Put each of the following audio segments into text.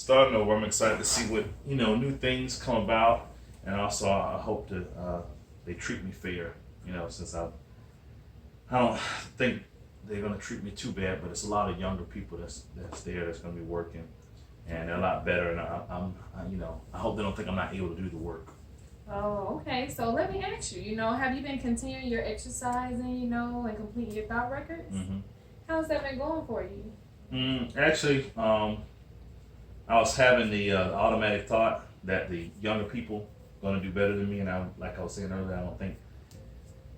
starting over. I'm excited to see what new things come about, and also I hope that they treat me fair. Since I don't think they're gonna treat me too bad, but it's a lot of younger people that's there that's gonna be working, and they're a lot better. And I hope they don't think I'm not able to do the work. Oh, okay. So let me ask you, have you been continuing your exercising, and completing your thought records? Mm-hmm. How's that been going for you? Actually, I was having the automatic thought that the younger people gonna do better than me, and like I was saying earlier,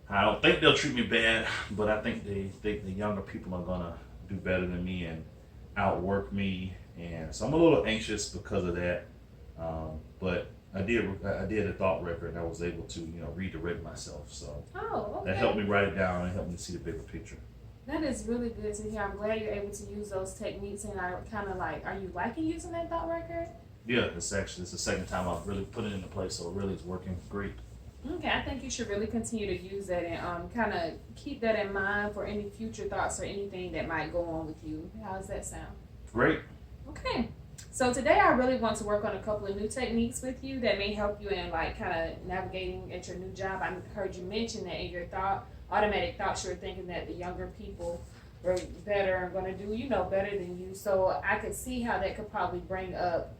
I don't think they'll treat me bad, but I think they think the younger people are gonna do better than me and outwork me, and so I'm a little anxious because of that. But I did a thought record, and I was able to redirect myself. So Oh, that okay. helped me write it down and helped me see the bigger picture. That is really good to hear. I'm glad you're able to use those techniques, and I kind of like, are you liking using that thought record? Yeah, it's the second time I've really put it into place, so it really is working great. Okay, I think you should really continue to use that and kind of keep that in mind for any future thoughts or anything that might go on with you. How does that sound? Great. Okay. So today I really want to work on a couple of new techniques with you that may help you in like kind of navigating at your new job. I heard you mention that in your automatic thoughts, you were thinking that the younger people were better and going to do, better than you. So I could see how that could probably bring up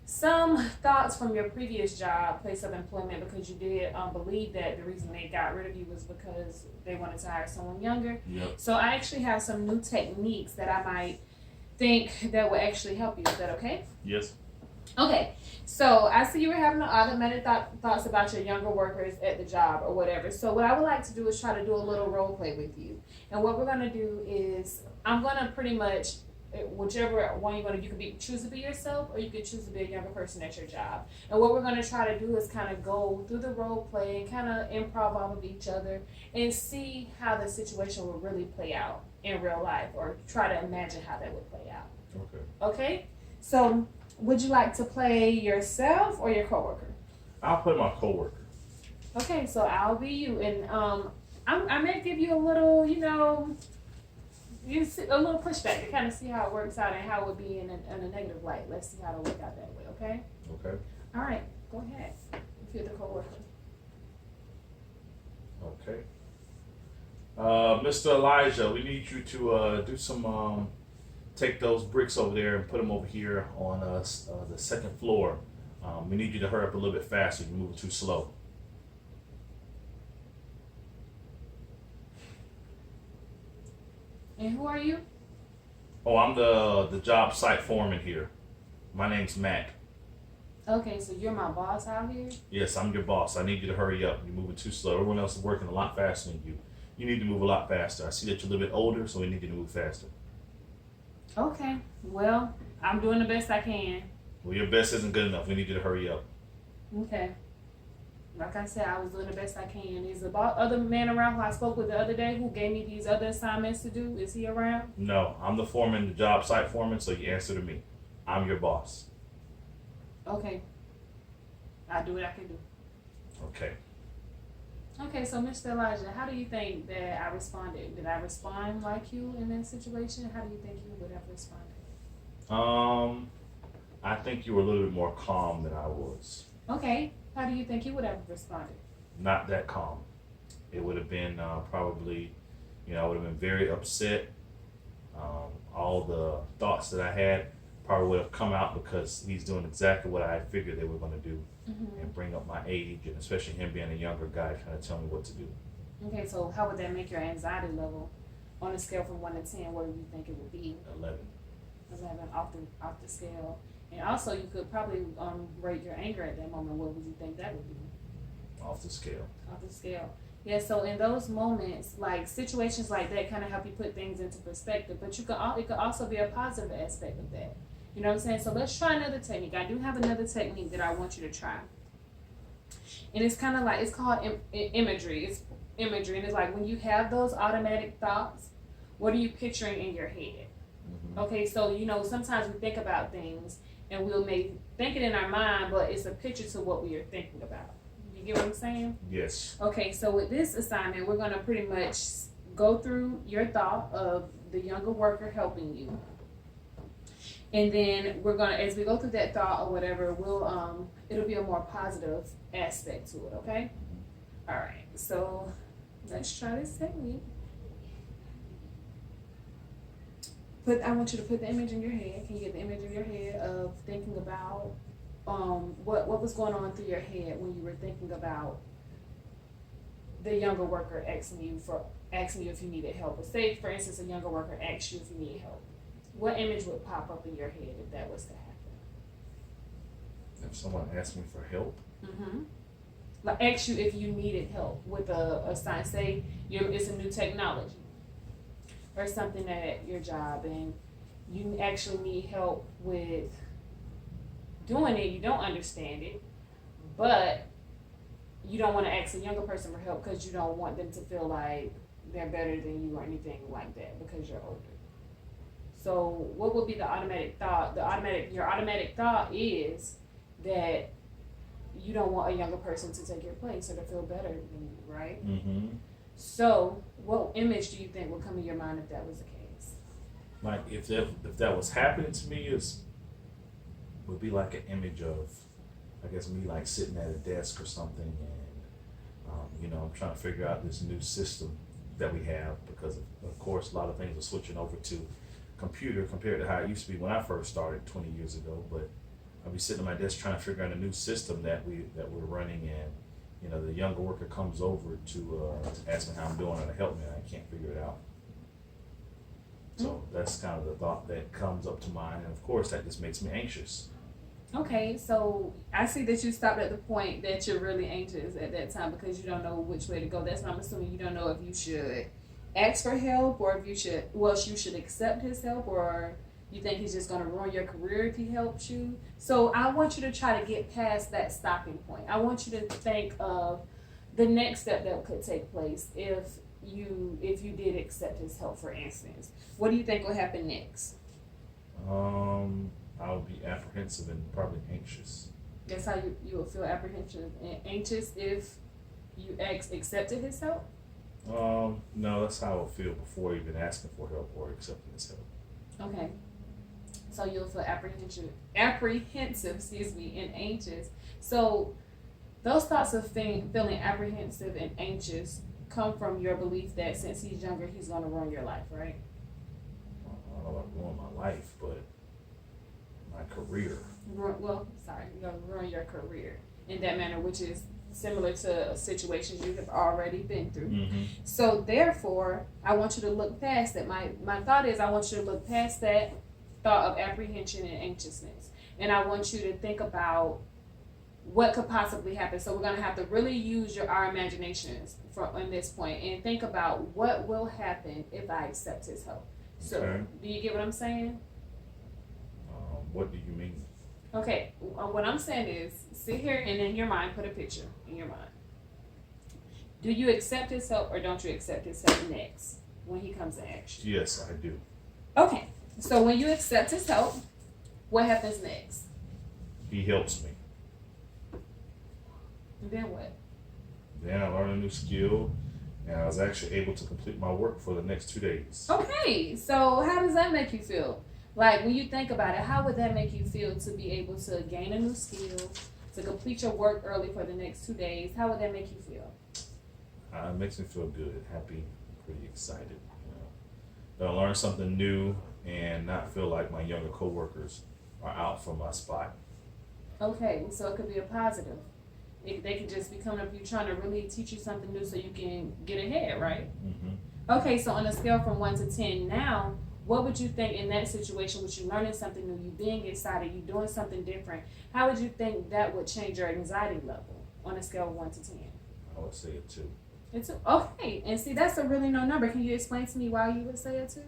some thoughts from your previous job, place of employment, because you did believe that the reason they got rid of you was because they wanted to hire someone younger. Yep. So I actually have some new techniques that I might think that will actually help you. Is that okay? Yes. Okay, so I see you were having automatic thoughts about your younger workers at the job or whatever. So what I would like to do is try to do a little role play with you. And what we're going to do is I'm going to pretty much, whichever one you're going to, you can choose to be yourself or you can choose to be a younger person at your job. And what we're going to try to do is kind of go through the role play and kind of improv off of each other and see how the situation will really play out in real life, or try to imagine how that would play out. Okay. Okay? So would you like to play yourself or your coworker? I'll play my coworker. Okay, so I'll be you, and I may give you a little, a little pushback to kind of see how it works out and how it would be in a negative light. Let's see how it'll work out that way. Okay. Okay. All right. Go ahead. If you're the coworker. Okay. Mr. Elijah, we need you to do some. Take those bricks over there and put them over here on the second floor. We need you to hurry up a little bit faster. You're moving too slow. And who are you? Oh, I'm the job site foreman here. My name's Matt. Okay, so you're my boss out here? Yes, I'm your boss. I need you to hurry up. You're moving too slow. Everyone else is working a lot faster than you. You need to move a lot faster. I see that you're a little bit older, so we need you to move faster. Okay, well, I'm doing the best I can. Well, your best isn't good enough. We need you to hurry up. Okay. Like I said, I was doing the best I can. Is the other man around who I spoke with the other day who gave me these other assignments to do? Is he around? No, I'm the foreman, the job site foreman, so you answer to me. I'm your boss. Okay. I'll do what I can do. Okay. Okay, so Mr. Elijah, how do you think that I responded? Did I respond like you in that situation? How do you think you would have responded? I think you were a little bit more calm than I was. Okay. How do you think you would have responded? Not that calm. It would have been probably, I would have been very upset. All the thoughts that I had probably would have come out because he's doing exactly what I figured they were going to do, and bring up my age, and especially him being a younger guy, kind of tell me what to do. Okay, so how would that make your anxiety level on a scale from 1 to 10? What do you think it would be? 11. 11 off the scale. And also, you could probably rate your anger at that moment. What would you think that would be? Off the scale. Off the scale. Yeah, so in those moments, like situations like that kind of help you put things into perspective, but it could also be a positive aspect of that. You know what I'm saying? So let's try another technique. I do have another technique that I want you to try. And it's kind of like, it's called imagery. It's imagery. And it's like when you have those automatic thoughts, what are you picturing in your head? Mm-hmm. Okay, so, sometimes we think about things and we'll maybe think it in our mind, but it's a picture to what we are thinking about. You get what I'm saying? Yes. Okay, so with this assignment, we're going to pretty much go through your thought of the younger worker helping you. And then we're gonna, as we go through that thought or whatever, we'll it'll be a more positive aspect to it. Okay. All right. So let's try this technique. I want you to put the image in your head. Can you get the image in your head of thinking about what was going on through your head when you were thinking about the younger worker asking you if you needed help? Or say, for instance, a younger worker asks you if you need help. What image would pop up in your head if that was to happen? If someone asked me for help, Like ask you if you needed help with a sign. Say it's a new technology or something at your job, and you actually need help with doing it. You don't understand it, but you don't want to ask a younger person for help because you don't want them to feel like they're better than you or anything like that because you're older. So what would be the automatic thought? Your automatic thought is that you don't want a younger person to take your place or to feel better than you, right? So what image do you think would come in your mind if that was the case? Like if that was happening to me, would be like an image of, I guess, me like sitting at a desk or something, and I'm trying to figure out this new system that we have, because of course a lot of things are switching over to computer compared to how it used to be when I first started 20 years ago. But I'll be sitting at my desk trying to figure out a new system that we're running, and the younger worker comes over to ask me how I'm doing or to help me, and I can't figure it out. So that's kind of the thought that comes up to mind, and of course that just makes me anxious. Okay, so I see that you stopped at the point that you're really anxious at that time because you don't know which way to go. That's why I'm assuming you don't know if you should ask for help or if you should accept his help, or you think he's just going to ruin your career if he helps you. So I want you to try to get past that stopping point. I want you to think of the next step that could take place if you did accept his help, for instance. What do you think will happen next? I would be apprehensive and probably anxious. That's how you will feel apprehensive and anxious if you accepted his help? No, that's how I would feel before even asking for help or accepting his help. Okay. So you'll feel apprehensive, and anxious. So those thoughts of feeling apprehensive and anxious come from your belief that since he's younger, he's going to ruin your life, right? I don't know about ruin my life, but my career. You're going to ruin your career in that manner, which is similar to situations you have already been through. So therefore, I want you to look past that. My thought is I want you to look past that thought of apprehension and anxiousness. And I want you to think about what could possibly happen. So we're going to have to really use our imaginations on this point and think about what will happen if I accept his help. So do you get what I'm saying? What do you mean? Okay, what I'm saying is sit here and in your mind put a picture in your mind. Do you accept his help or don't you accept his help next when he comes to ask you? Yes, I do. Okay, so when you accept his help, what happens next? He helps me. And then what? Then I learned a new skill, and I was actually able to complete my work for the next 2 days. Okay, so how does that make you feel? Like when you think about it, how would that make you feel to be able to gain a new skill, to complete your work early for the next 2 days? How would that make you feel? It makes me feel good, happy, pretty excited. That I learn something new and not feel like my younger coworkers are out for my spot. Okay, so it could be a positive. They could just be coming up to you trying to really teach you something new so you can get ahead, right? Okay, so on a scale from 1 to 10 now, what would you think in that situation with you learning something new, you being excited, you doing something different? How would you think that would change your anxiety level on a scale of 1 to 10? I would say a 2. It's okay, and see that's a really no number. Can you explain to me why you would say a 2?